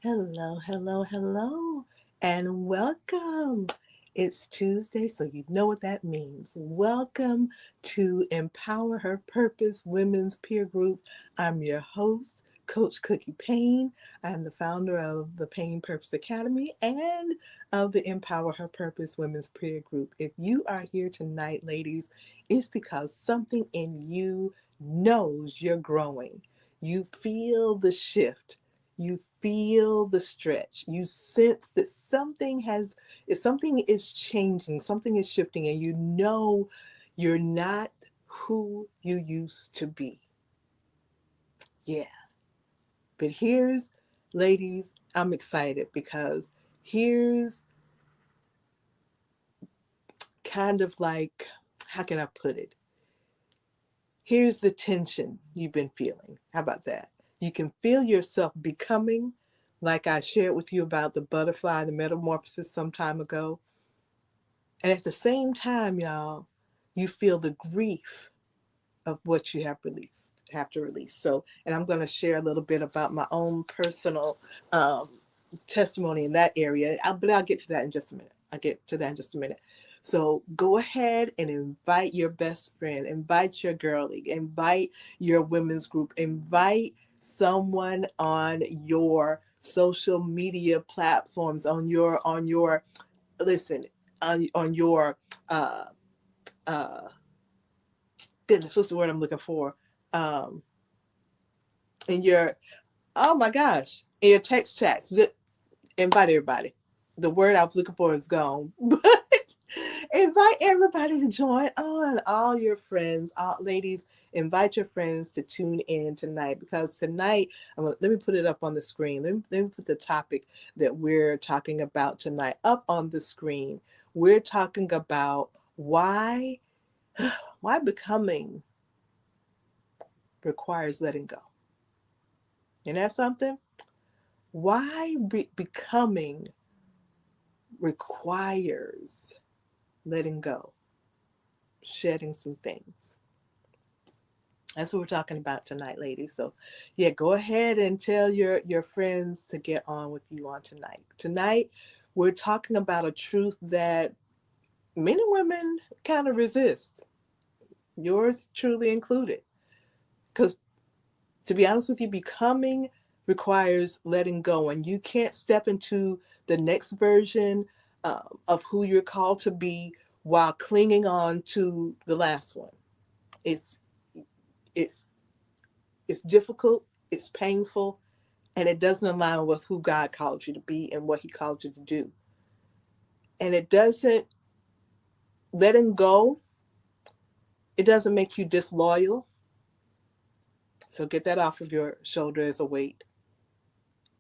Hello, hello, hello, and welcome. It's Tuesday, so you know what that means. Welcome to Empower Her Purpose Women's Peer Group. I'm your host, Coach Cookie Payne. I'm the founder of the Payne Purpose Academy and of the Empower Her Purpose Women's Peer Group. If you are here tonight, ladies, it's because something in you knows you're growing. You feel the shift. You feel the stretch. You sense that if something is changing, something is shifting, and you know you're not who you used to be. Yeah. But ladies, I'm excited because here's kind of like, how can I put it? Here's the tension you've been feeling. How about that? You can feel yourself becoming, like I shared with you about the butterfly, the metamorphosis some time ago. And at the same time, y'all, you feel the grief of what you have to release. So, and I'm going to share a little bit about my own personal testimony in that area. But I'll get to that in just a minute. I'll get to that in just a minute. So go ahead and invite your best friend, invite your girlie, invite your women's group, invite someone on your social media platforms, on your listen, on your uh uh goodness, what's the word I'm looking for? Um in your oh my gosh, in your text chats. Invite everybody. The word I was looking for is gone. But invite everybody to join on. All your friends, all ladies, invite your friends to tune in tonight because tonight, let me put it up on the screen. Let me put the topic that we're talking about tonight up on the screen. We're talking about why becoming requires letting go. And that's something? Why becoming requires letting go, shedding some things. That's what we're talking about tonight, ladies. So, yeah, go ahead and tell your friends to get on with you on tonight. Tonight, we're talking about a truth that many women kind of resist, yours truly included. Because to be honest with you, becoming requires letting go, and you can't step into the next version of who you're called to be while clinging on to the last one. It's it's it's difficult, it's painful, and it doesn't align with who God called you to be and what He called you to do. And it doesn't letting go. It doesn't make you disloyal. So get that off of your shoulder as a weight.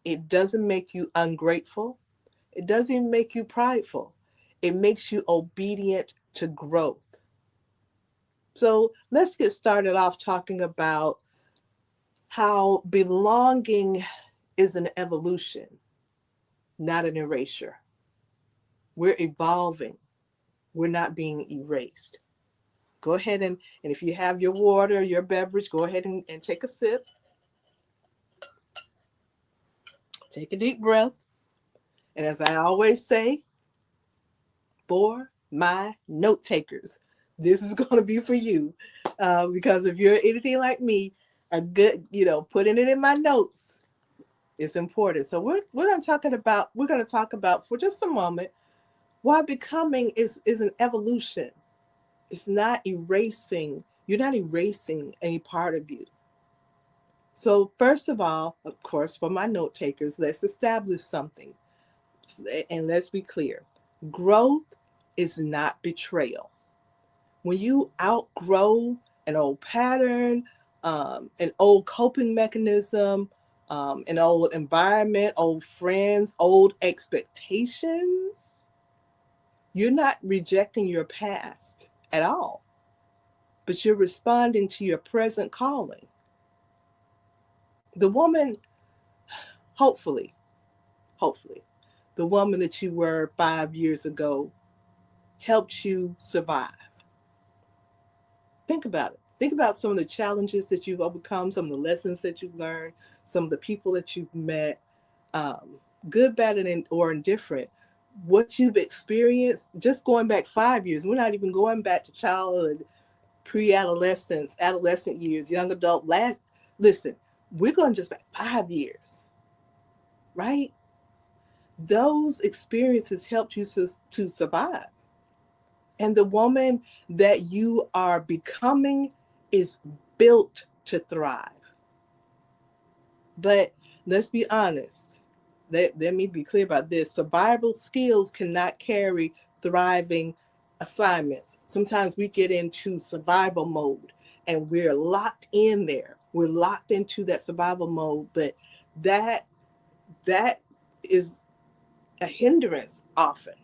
It doesn't make you ungrateful. It doesn't even make you prideful. It makes you obedient to growth. So let's get started off talking about how belonging is an evolution, not an erasure. We're evolving. We're not being erased. Go ahead and if you have your water, your beverage, go ahead and take a sip. Take a deep breath. And as I always say, for my note takers, this is going to be for you. Because if you're anything like me, a good, putting it in my notes is important. So we're going to talk about for just a moment why becoming is an evolution. It's not erasing. You're not erasing any part of you. So first of all, of course, for my note takers, let's establish something. And let's be clear. Growth is not betrayal. When you outgrow an old pattern, an old coping mechanism, an old environment, old friends, old expectations, you're not rejecting your past at all, but you're responding to your present calling. The woman, hopefully, hopefully, the woman that you were 5 years ago helped you survive. Think about it. Think about some of the challenges that you've overcome, some of the lessons that you've learned, some of the people that you've met. good, bad, or indifferent, what you've experienced, just going back 5 years, we're not even going back to childhood, pre-adolescence, adolescent years, young adult, listen, we're going just back 5 years, right? Those experiences helped you to survive. And the woman that you are becoming is built to thrive. But let's be honest. Let me be clear about this. Survival skills cannot carry thriving assignments. Sometimes we get into survival mode and we're locked in there. We're locked into that survival mode, but that is a hindrance often.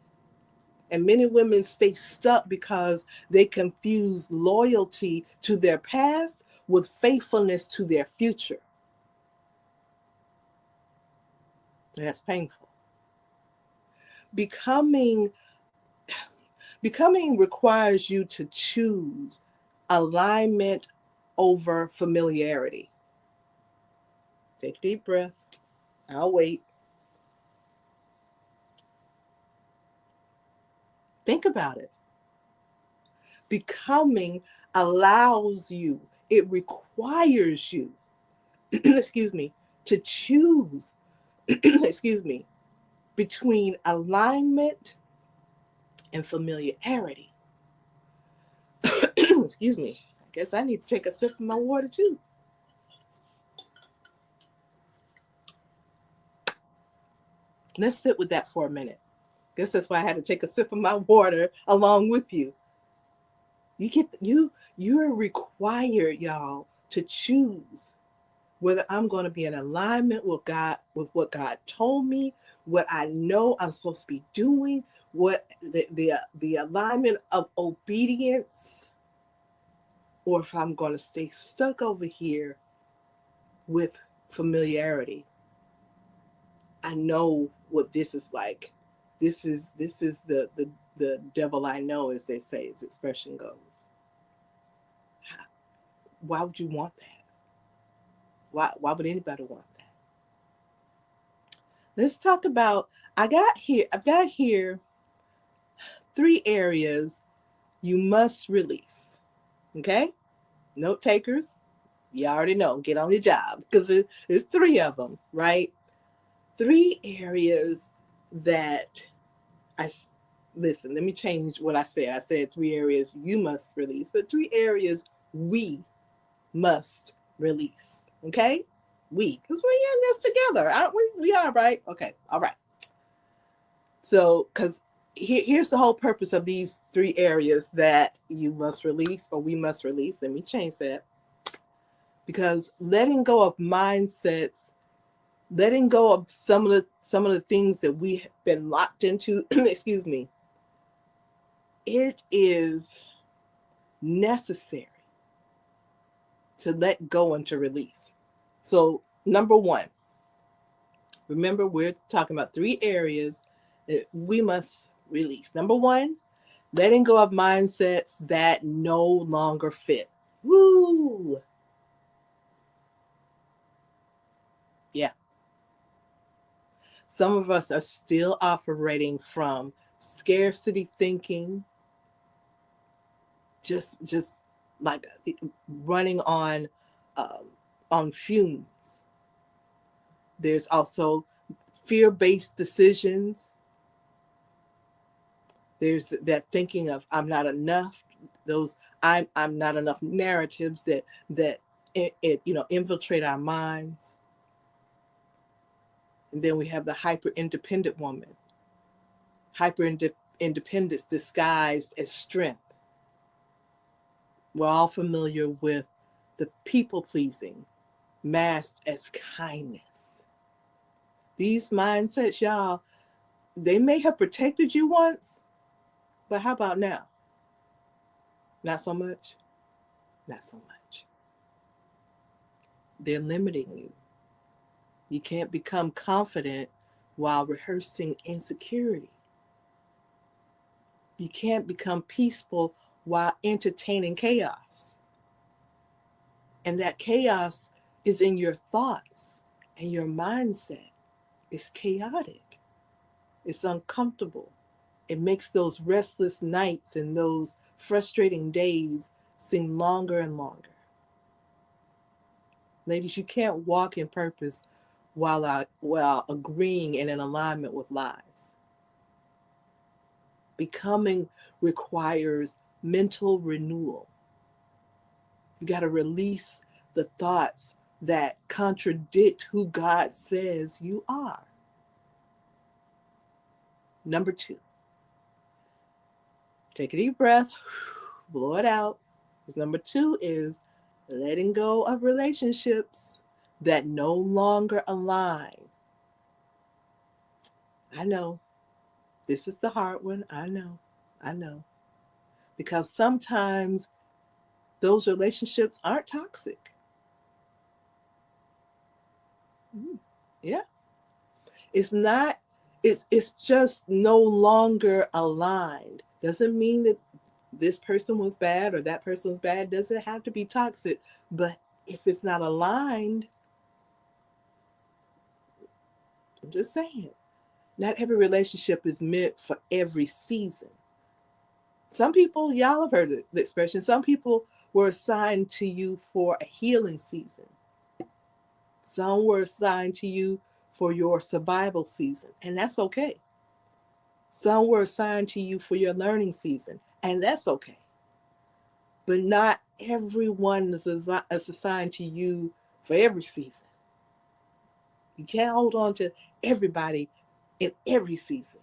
And many women stay stuck because they confuse loyalty to their past with faithfulness to their future. And that's painful. Becoming requires you to choose alignment over familiarity. Take a deep breath. I'll wait. Think about it. Becoming allows you, it requires you, excuse me, to choose, excuse me, between alignment and familiarity. Excuse me. I guess I need to take a sip of my water too. Let's sit with that for a minute. Guess that's why I had to take a sip of my water along with you. You're required, y'all, to choose whether I'm going to be in alignment with God, with what God told me, what I know I'm supposed to be doing, what the alignment of obedience, or if I'm going to stay stuck over here with familiarity. I know what this is like. This is the devil I know, as they say, as the expression goes. Why would you want that? Why would anybody want that? Let's talk about, I've got here 3 areas you must release. Okay? Note takers, you already know, get on your job, because there's 3 of them, right? 3 areas that listen, let me change what I said. I said 3 areas you must release, but 3 areas we must release. Okay? We, because we're in this together, aren't we? We are, right? Okay, all right. So, because here's the whole purpose of these 3 areas that you must release, or we must release. Let me change that. Because letting go of mindsets, letting go of some of the things that we have been locked into, excuse me, it is necessary to let go and to release. So, number 1, remember, we're talking about 3 areas that we must release. Number 1, letting go of mindsets that no longer fit. Woo! Yeah. Some of us are still operating from scarcity thinking, just like running on fumes. There's also fear-based decisions. There's that thinking of I'm not enough. Those I'm not enough narratives that infiltrate our minds. And then we have the hyper-independent woman. Hyper-independence disguised as strength. We're all familiar with the people-pleasing masked as kindness. These mindsets, y'all, they may have protected you once, but how about now? Not so much? Not so much. They're limiting you. You can't become confident while rehearsing insecurity. You can't become peaceful while entertaining chaos. And that chaos is in your thoughts and your mindset. It's chaotic. It's uncomfortable. It makes those restless nights and those frustrating days seem longer and longer. Ladies, you can't walk in purpose while agreeing and in alignment with lies. Becoming requires mental renewal. You got to release the thoughts that contradict who God says you are. Number 2, take a deep breath, blow it out. Because number 2 is letting go of relationships that no longer align. I know this is the hard one. I know. Because sometimes those relationships aren't toxic. Yeah. It's not, it's just no longer aligned. Doesn't mean that this person was bad or that person was bad. Doesn't have to be toxic. But if it's not aligned, I'm just saying, not every relationship is meant for every season. Some people, y'all have heard the expression, some people were assigned to you for a healing season. Some were assigned to you for your survival season, and that's okay. Some were assigned to you for your learning season, and that's okay. But not everyone is assigned to you for every season. You can't hold on to everybody in every season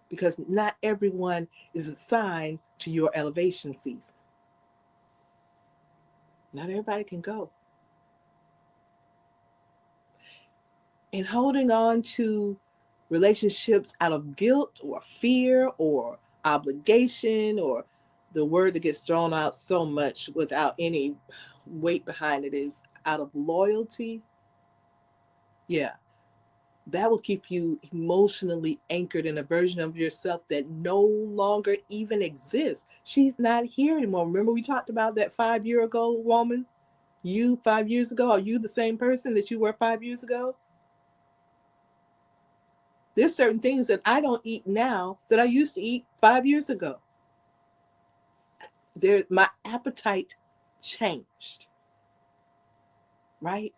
because not everyone is assigned to your elevation season. Not everybody can go. And holding on to relationships out of guilt or fear or obligation, or the word that gets thrown out so much without any weight behind it is out of loyalty. Yeah, that will keep you emotionally anchored in a version of yourself that no longer even exists. She's not here anymore. Remember we talked about that 5 year ago woman? You 5 years ago, are you the same person that you were 5 years ago? There's certain things that I don't eat now that I used to eat 5 years ago. My appetite changed, right?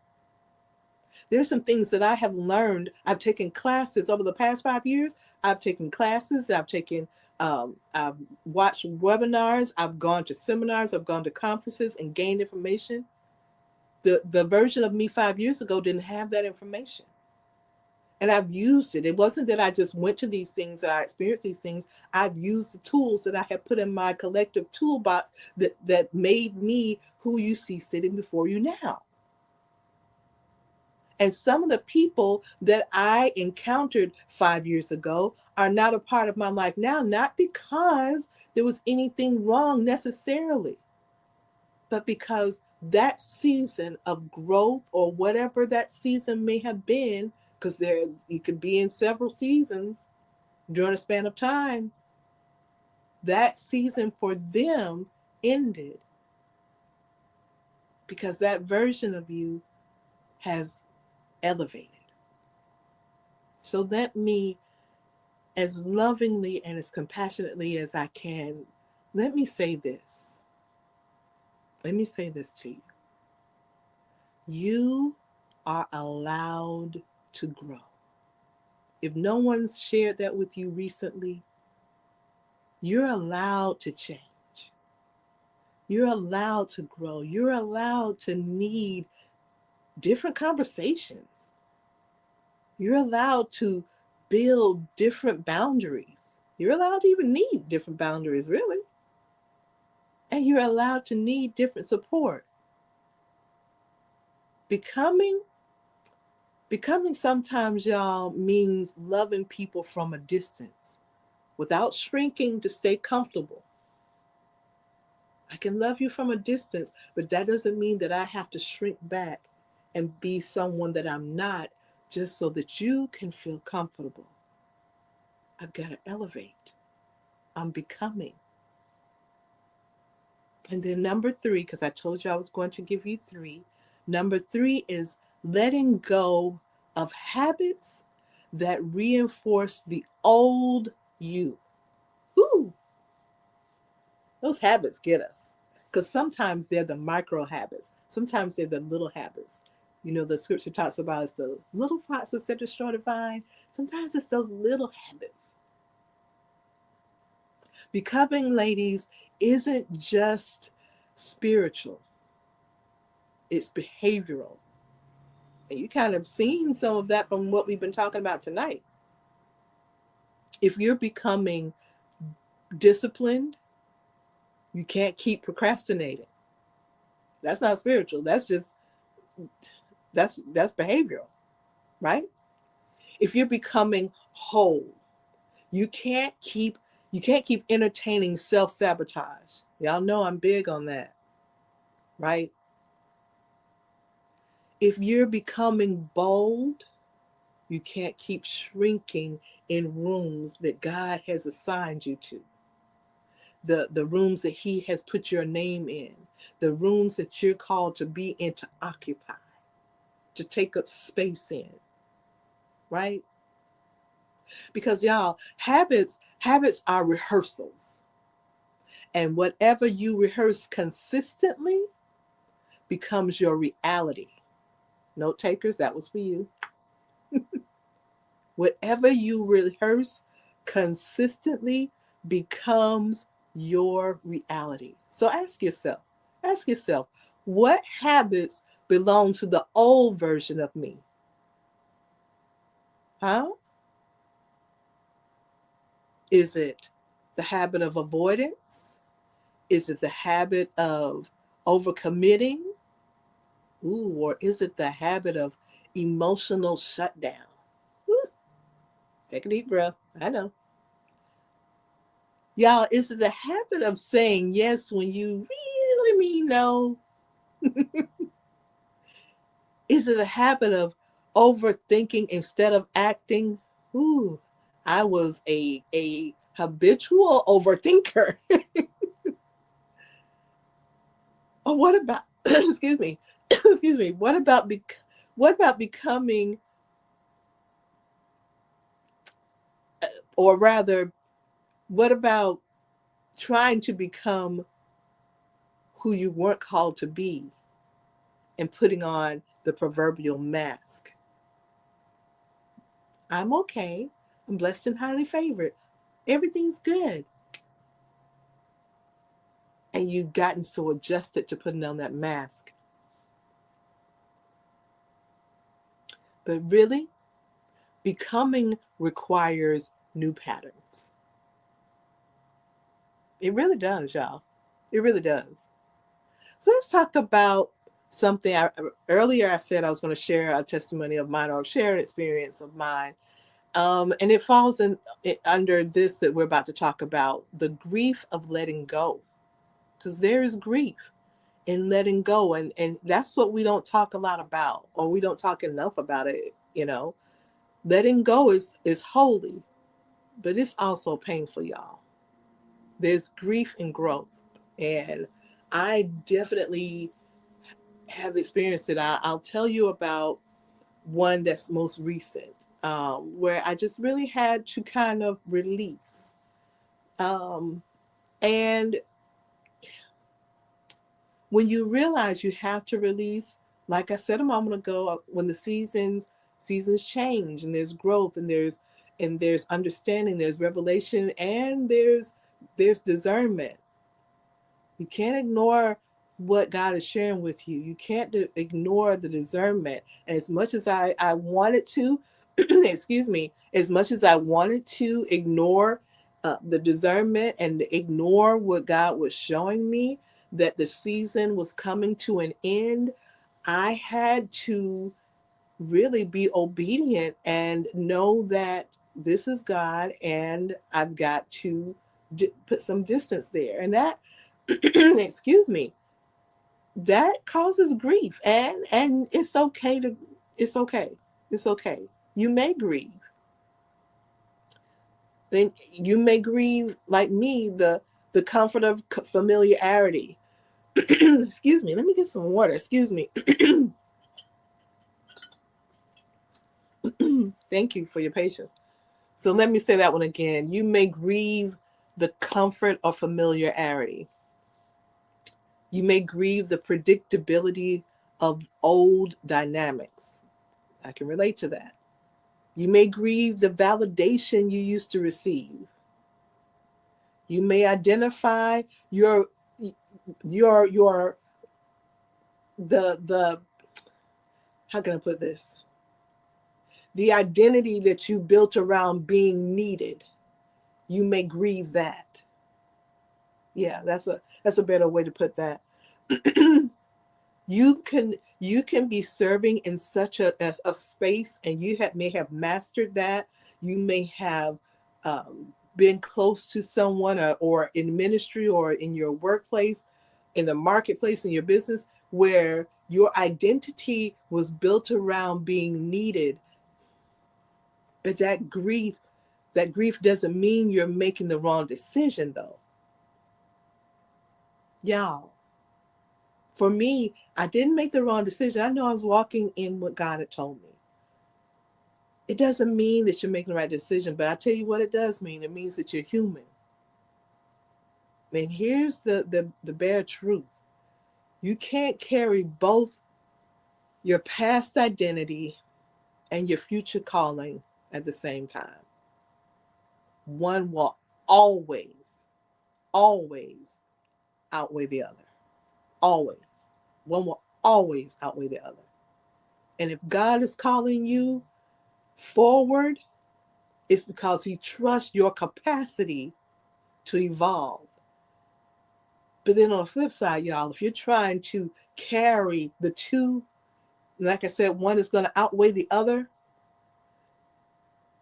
There's some things that I have learned. I've taken classes over the past 5 years. I've taken classes. I've watched webinars. I've gone to seminars. I've gone to conferences and gained information. The version of me 5 years ago didn't have that information. And I've used it. It wasn't that I just went to these things, that I experienced these things. I've used the tools that I have put in my collective toolbox that made me who you see sitting before you now. And some of the people that I encountered 5 years ago are not a part of my life now, not because there was anything wrong necessarily, but because that season of growth or whatever that season may have been, because you could be in several seasons during a span of time, that season for them ended because that version of you has elevated. So let me, as lovingly and as compassionately as I can, let me say this. Let me say this to you. You are allowed to grow. If no one's shared that with you recently, you're allowed to change. You're allowed to grow. You're allowed to need different conversations. You're allowed to build different boundaries. You're allowed to even need different boundaries, really. And you're allowed to need different support. Becoming sometimes, y'all, means loving people from a distance without shrinking to stay comfortable. I can love you from a distance, but that doesn't mean that I have to shrink back and be someone that I'm not just so that you can feel comfortable. I've got to elevate. I'm becoming. And then number 3, because I told you I was going to give you 3. Number 3 is letting go of habits that reinforce the old you. Ooh, those habits get us. Because sometimes they're the micro habits. Sometimes they're the little habits. You know, the scripture talks about it's the little foxes that destroy the vine. Sometimes it's those little habits. Becoming, ladies, isn't just spiritual, it's behavioral. And you kind of seen some of that from what we've been talking about tonight. If you're becoming disciplined, you can't keep procrastinating. That's not spiritual. That's behavioral, right? If you're becoming whole, you can't keep you can't keep entertaining self-sabotage. Y'all know I'm big on that, right? If you're becoming bold, you can't keep shrinking in rooms that God has assigned you to. The rooms that he has put your name in, the rooms that you're called to be in, to occupy, to take up space in, right? Because y'all, habits are rehearsals. And whatever you rehearse consistently becomes your reality. Note takers, that was for you. Whatever you rehearse consistently becomes your reality. So ask yourself, what habits belong to the old version of me? Huh? Is it the habit of avoidance? Is it the habit of overcommitting? Ooh, or is it the habit of emotional shutdown? Ooh, take a deep breath. I know. Y'all, is it the habit of saying yes when you really mean no? Is it a habit of overthinking instead of acting? Ooh, I was a habitual overthinker. Or what about excuse me, excuse me, what about becoming, or rather, what about trying to become who you weren't called to be and putting on the proverbial mask? I'm okay. I'm blessed and highly favored. Everything's good. And you've gotten so adjusted to putting on that mask. But really, becoming requires new patterns. It really does, y'all. It really does. So let's talk about something. Earlier I said I was going to share a testimony of mine, or share an experience of mine. And it falls under this that we're about to talk about, the grief of letting go. Because there is grief in letting go. And that's what we don't talk a lot about, or we don't talk enough about it, you know. Letting go is holy, but it's also painful, y'all. There's grief and growth. And I definitely have experienced it. I'll tell you about one that's most recent, where I just really had to kind of release. Um, and when you realize you have to release, like I said a moment ago, when the seasons change, and there's growth, and there's understanding, there's revelation, and there's discernment. You can't ignore what God is sharing with you. You can't ignore the discernment. And as much as I wanted to, excuse me, as much as I wanted to ignore the discernment and ignore what God was showing me, that the season was coming to an end, I had to really be obedient and know that this is God, and I've got to put some distance there. And that, excuse me, that causes grief. And it's okay to, it's okay. It's okay. You may grieve. Then you may grieve like me, the comfort of familiarity. Excuse me, let me get some water. Excuse me. Thank you for your patience. So let me say that one again. You may grieve the comfort of familiarity. You may grieve the predictability of old dynamics. I can relate to that. You may grieve the validation you used to receive. You may identify your the how can I put this? The identity that you built around being needed. You may grieve that. Yeah, that's a better way to put that. You can be serving in such a space, and may have mastered that. You may have been close to someone, or in ministry, or in your workplace, in the marketplace, in your business, where your identity was built around being needed. But that grief doesn't mean you're making the wrong decision, though. Y'all, for me, I didn't make the wrong decision. I know I was walking in what God had told me. It doesn't mean that you're making the right decision, but I tell you what it does mean. It means that you're human. And here's the bare truth. You can't carry both your past identity and your future calling at the same time. One will always, always outweigh the other. Always. One will always outweigh the other. And if God is calling you forward, it's because He trusts your capacity to evolve. But then on the flip side, y'all, if you're trying to carry the two, like I said, one is going to outweigh the other,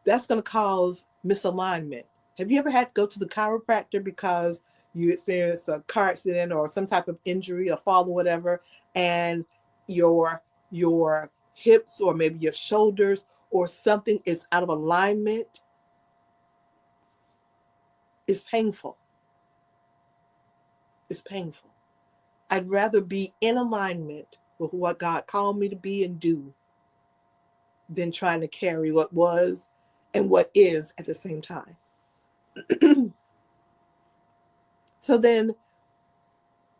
that's going to cause misalignment. Have you ever had to go to the chiropractor because you experienced a car accident or some type of injury, a fall or whatever, and your hips or maybe your shoulders or something is out of alignment? It's painful. It's painful. I'd rather be in alignment with what God called me to be and do than trying to carry what was and what is at the same time. So then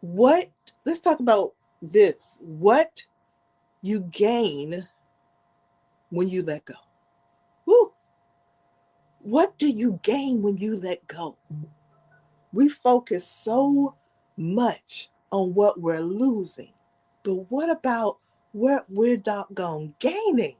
let's talk about this. What you gain when you let go. Woo! What do you gain when you let go? We focus so much on what we're losing, but what about what we're doggone gaining?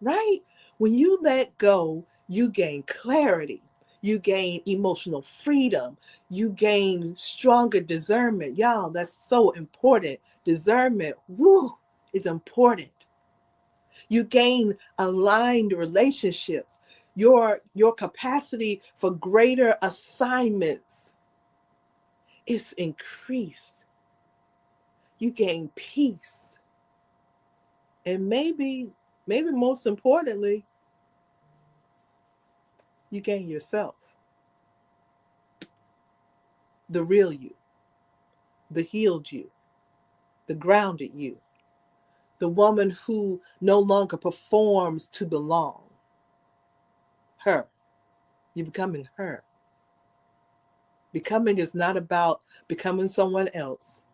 Right? When you let go, you gain clarity. You gain emotional freedom. You gain stronger discernment. Y'all, that's so important. Discernment, woo, is important. You gain aligned relationships. Your capacity for greater assignments is increased. You gain peace. And maybe most importantly, you gain yourself. The real you, the healed you, the grounded you, the woman who no longer performs to belong. Her. You're becoming her. Becoming is not about becoming someone else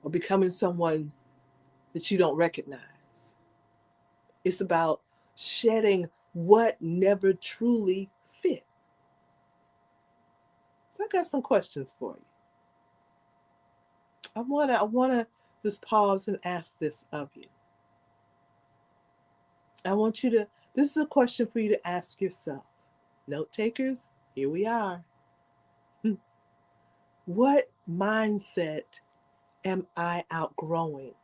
or becoming someone that you don't recognize. It's about shedding what never truly fit. So I got some questions for you. I wanna just pause and ask this of you. This is a question for you to ask yourself. Note takers, here we are. What mindset am I outgrowing?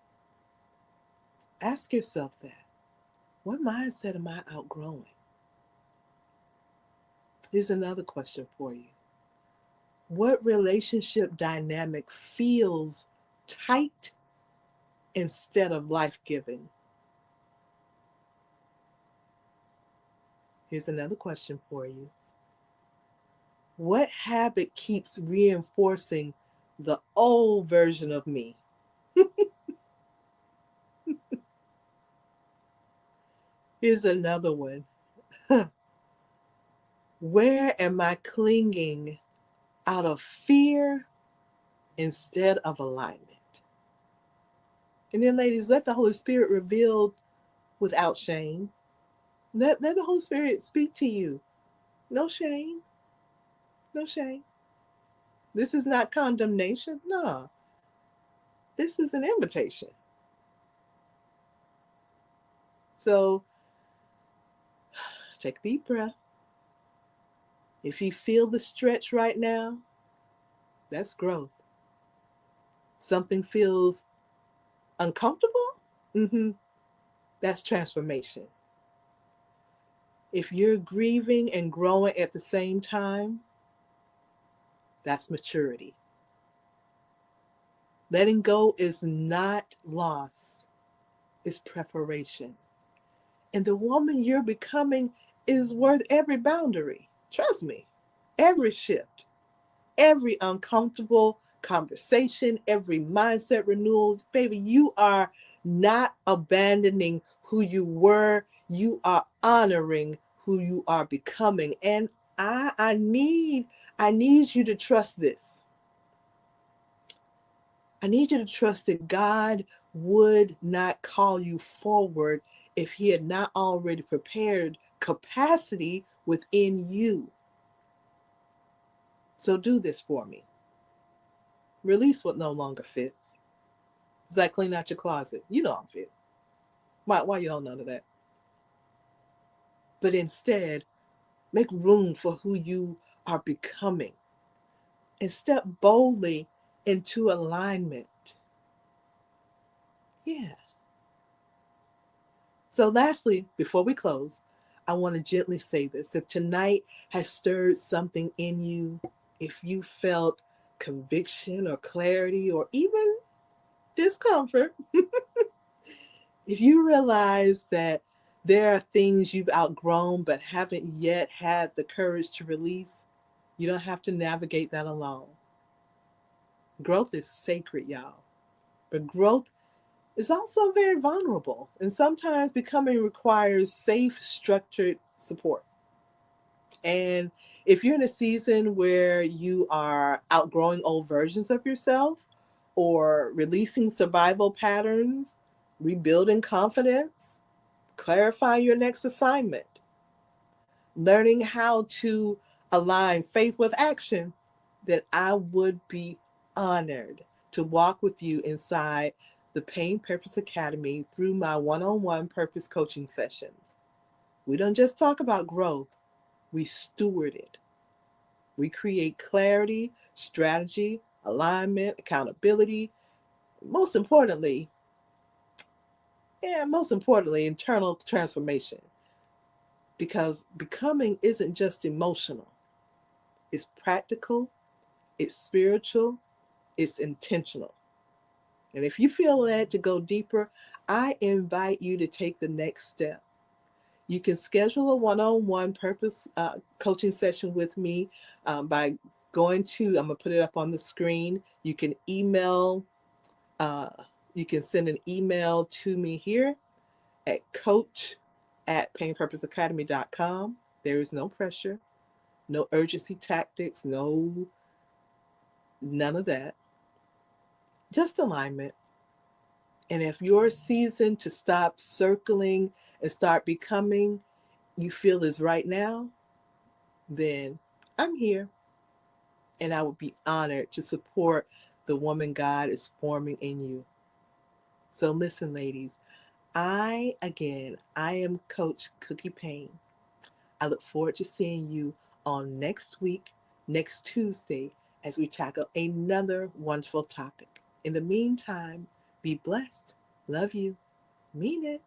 Ask yourself that. What mindset am I outgrowing? Here's another question for you. What relationship dynamic feels tight instead of life-giving? Here's another question for you. What habit keeps reinforcing the old version of me? Here's another one. Where am I clinging out of fear instead of alignment? And then, ladies, let the Holy Spirit reveal without shame. Let the Holy Spirit speak to you. No shame. No shame. This is not condemnation. No. This is an invitation. So take a deep breath. If you feel the stretch right now, that's growth. Something feels uncomfortable, that's transformation. If you're grieving and growing at the same time, that's maturity. Letting go is not loss, it's preparation. And the woman you're becoming is worth every boundary. Trust me, every shift, every uncomfortable conversation, every mindset renewal. Baby, you are not abandoning who you were. You are honoring who you are becoming. And I need you to trust this. I need you to trust that God would not call you forward if he had not already prepared capacity within you. So do this for me. Release what no longer fits. It's like clean out your closet. You know I'm fit. Why you don't know that? But instead, make room for who you are becoming and step boldly into alignment. Yeah. So lastly, before we close, I want to gently say this. If tonight has stirred something in you, if you felt conviction or clarity or even discomfort, if you realize that there are things you've outgrown but haven't yet had the courage to release, you don't have to navigate that alone. Growth is sacred, y'all. But growth is also very vulnerable. And sometimes becoming requires safe, structured support. And if you're in a season where you are outgrowing old versions of yourself or releasing survival patterns, rebuilding confidence, clarify your next assignment, learning how to align faith with action, then I would be honored to walk with you inside the Payne Purpose Academy through my one-on-one purpose coaching sessions. We don't just talk about growth, we steward it. We create clarity, strategy, alignment, accountability, most importantly, internal transformation. Because becoming isn't just emotional, it's practical, it's spiritual, it's intentional. And if you feel led to go deeper, I invite you to take the next step. You can schedule a one-on-one purpose coaching session with me by going to, I'm going to put it up on the screen. You can uh, you can send an email to me here at coach@painpurposeacademy.com. There is no pressure, no urgency tactics, none of that. Just alignment. And if your season to stop circling and start becoming you feel is right now, then I'm here and I would be honored to support the woman God is forming in you. So listen, ladies, I am Coach Cookie Payne. I look forward to seeing you on next week, next Tuesday, as we tackle another wonderful topic. In the meantime, be blessed. Love you. Mean it.